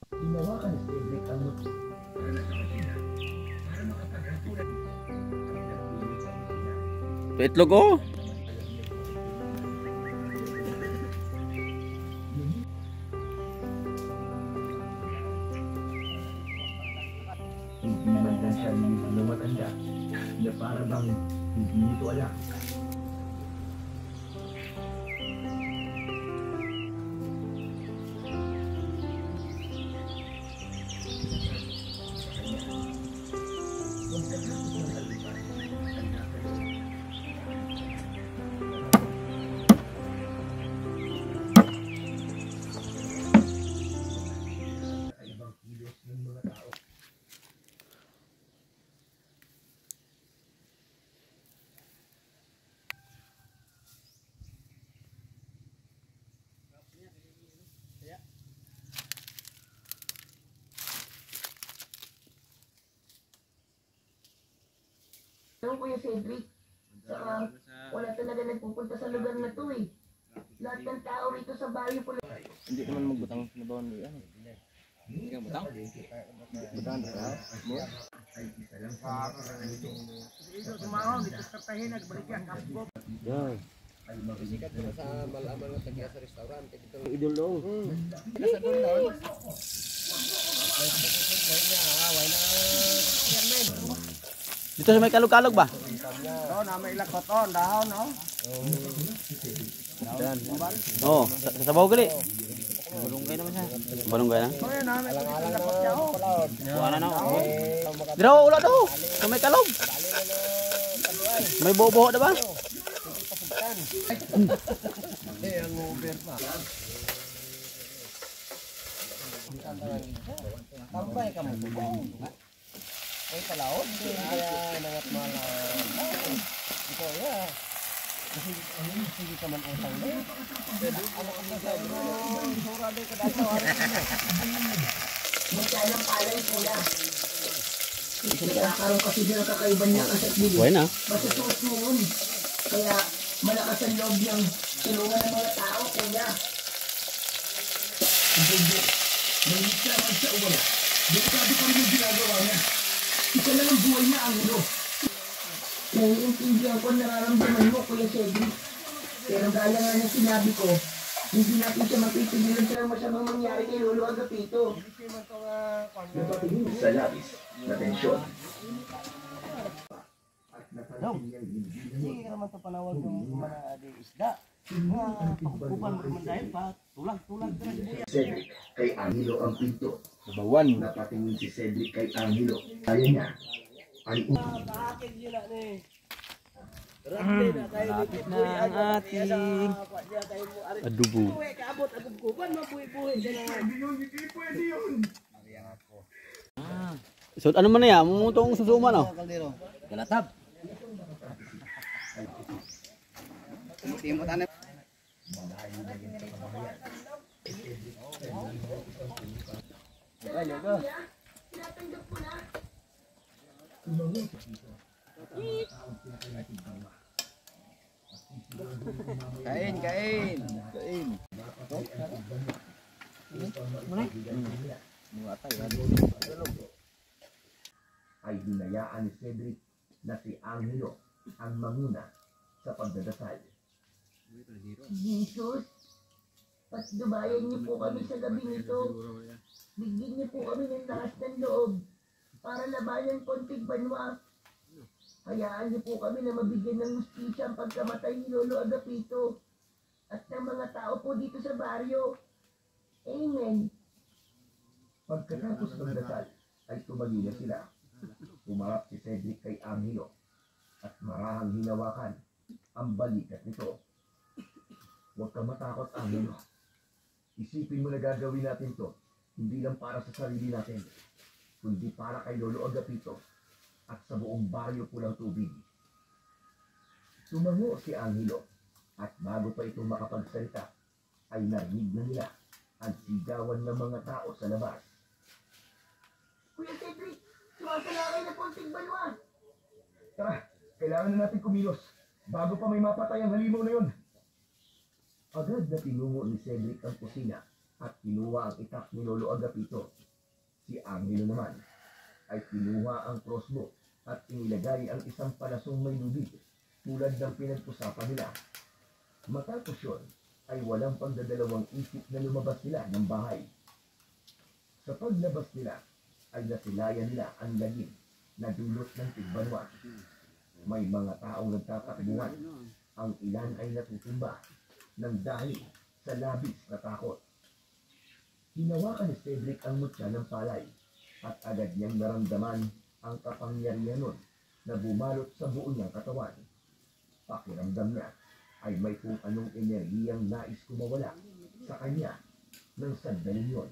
Hinawakan ni Cedric ang motor para sa kusina para makapaghapunan. Itlog oh. Hindi man lang siya nilibang ng matanda na para bang hindi nito alam. Ano Kuya Cedric? Saka wala talaga nagpupunta sa lugar na to eh. Lahat ng tao rito sa baryo pula. Hindi naman magbutang na bawon ni ano. Hindi ka butang? Butang ka. Mo. Dito sumahon dito sa tahin nagbalik yan kapgo. Yeah. Sikat na sa malaman ng tagiya sa restaurant. Dito Idol daw. sa doon doon. Dito sa may kalog-kalog ba? Oh, na may ilang koton dahon no. Yan. Oo, sa sabaw gali. Balunggay naman siya. Balunggay na? Oh, na may ilang kotya oh. Buwan na no. Dira ulo daw. Sa may kalog. May bobo na ba? Ang over pa. Tambay ka mo. Ay palaot. Kaya nangat malaw. Ito ya. Kasi sige ka man utang na. Ano ka na sa sura din kada sa araw. Magkano palay kuya? Nagkakaroon kasi din ang kakaiban niya kasi dito. Buwan na. Masusuot niya yun. Kaya malakas ang loob niyang tulungan ng mga tao kuya. Hindi. Nangisa man siya o wala. Delikado pa rin yung ginagawa niya. Isa lang ang buhay niya ang ulo. Naiintindihan ko ang nararamdaman mo Kuya Cedric. Pero gaya nga ng sinabi ko, hindi natin siya mapipigilan sa masamang mangyari kay Lolo Agapito. Napatingin sa labis na tensyon. Sige ka naman sa panawag ng mga isda. Pakukupan mo naman dahil pa tulag-tulag ka rin. Cedric kay Angelo ang pinto. Bawan. Napatingin si Cedric kay Angelo. Kaya niya ay Bakit yun na ni? Malapit na ang ating adobo. Kaabot ang kukupan mabuhi-buhi. So ano man na yan? Mumutong susuman oh. Galatab. Timot ano? Tinatanggap ko na. Kain, kain. Kain. ay hinayaan ni Cedric na si Angelo ang manguna sa pagdadasal. Jesus, patnubayan niyo po kami sa gabi nito. Bigyan niyo po kami ng lakas ng loob para labanan konting banwa. Hayaan niyo po kami na mabigyan ng hustisya ang pagkamatay ni Lolo Agapito at ng mga tao po dito sa baryo. Amen. Pagkatapos ng dasal ay tumagila sila. Umarap si Cedric kay Angelo at marahang hinawakan ang balikat nito. Huwag kang matakot, Angelo. Isipin mo na gagawin natin to, hindi lang para sa sarili natin, kundi para kay Lolo Agapito at sa buong baryo Pulang Tubig. Tumango si Angelo at bago pa ito makapagsalita, ay narinig na nila ang sigawan ng mga tao sa labas. Kuya Cedric, sumasalakay na konting banwa. Tara, kailangan na natin kumilos bago pa may mapatay ang halimaw na yun. Agad na tinungo ni Cedric ang kusina at kinuha ang itak ni Lolo Agapito. Si Angelo naman ay kinuha ang crossbow at inilagay ang isang palasong may lubid tulad ng pinag-usapan nila. Matapos yun ay walang pagdadalawang isip na lumabas sila ng bahay. Sa paglabas nila ay nasilayan nila ang lagim na dulot ng tigbanwa. May mga taong nagtatakbuhan. Ang ilan ay natutumba ng dahil sa labis na takot. Hinawakan ni Cedric ang mutya ng palay at agad niyang naramdaman ang kapangyarihan nun na bumalot sa buo niyang katawan. Pakiramdam niya ay may kung anong enerhiyang nais kumawala sa kanya ng sandaling yun.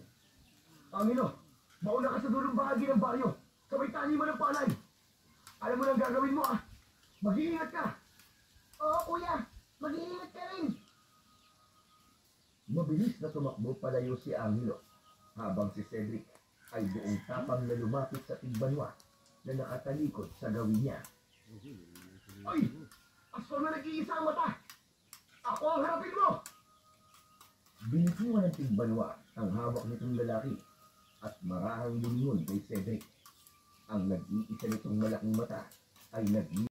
Angelo, mauna ka sa dulong bahagi ng baryo sa may taniman ng palay. Alam mo nang gagawin mo mag-iingat ka. Oo, kuya. Mag-iingat ka rin. Mabilis na tumakbo palayo si Angelo habang si Cedric ay buong tapang na lumapit sa tigbanwa na nakatalikod sa gawin niya. Ay! Aswang na nag-iisa ang mata! Ako ang harapin mo! Binitiwan ng tigbanwa ang hawak nitong lalaki at marahang lumingon kay Cedric. Ang nag-iisa nitong malaking mata ay nag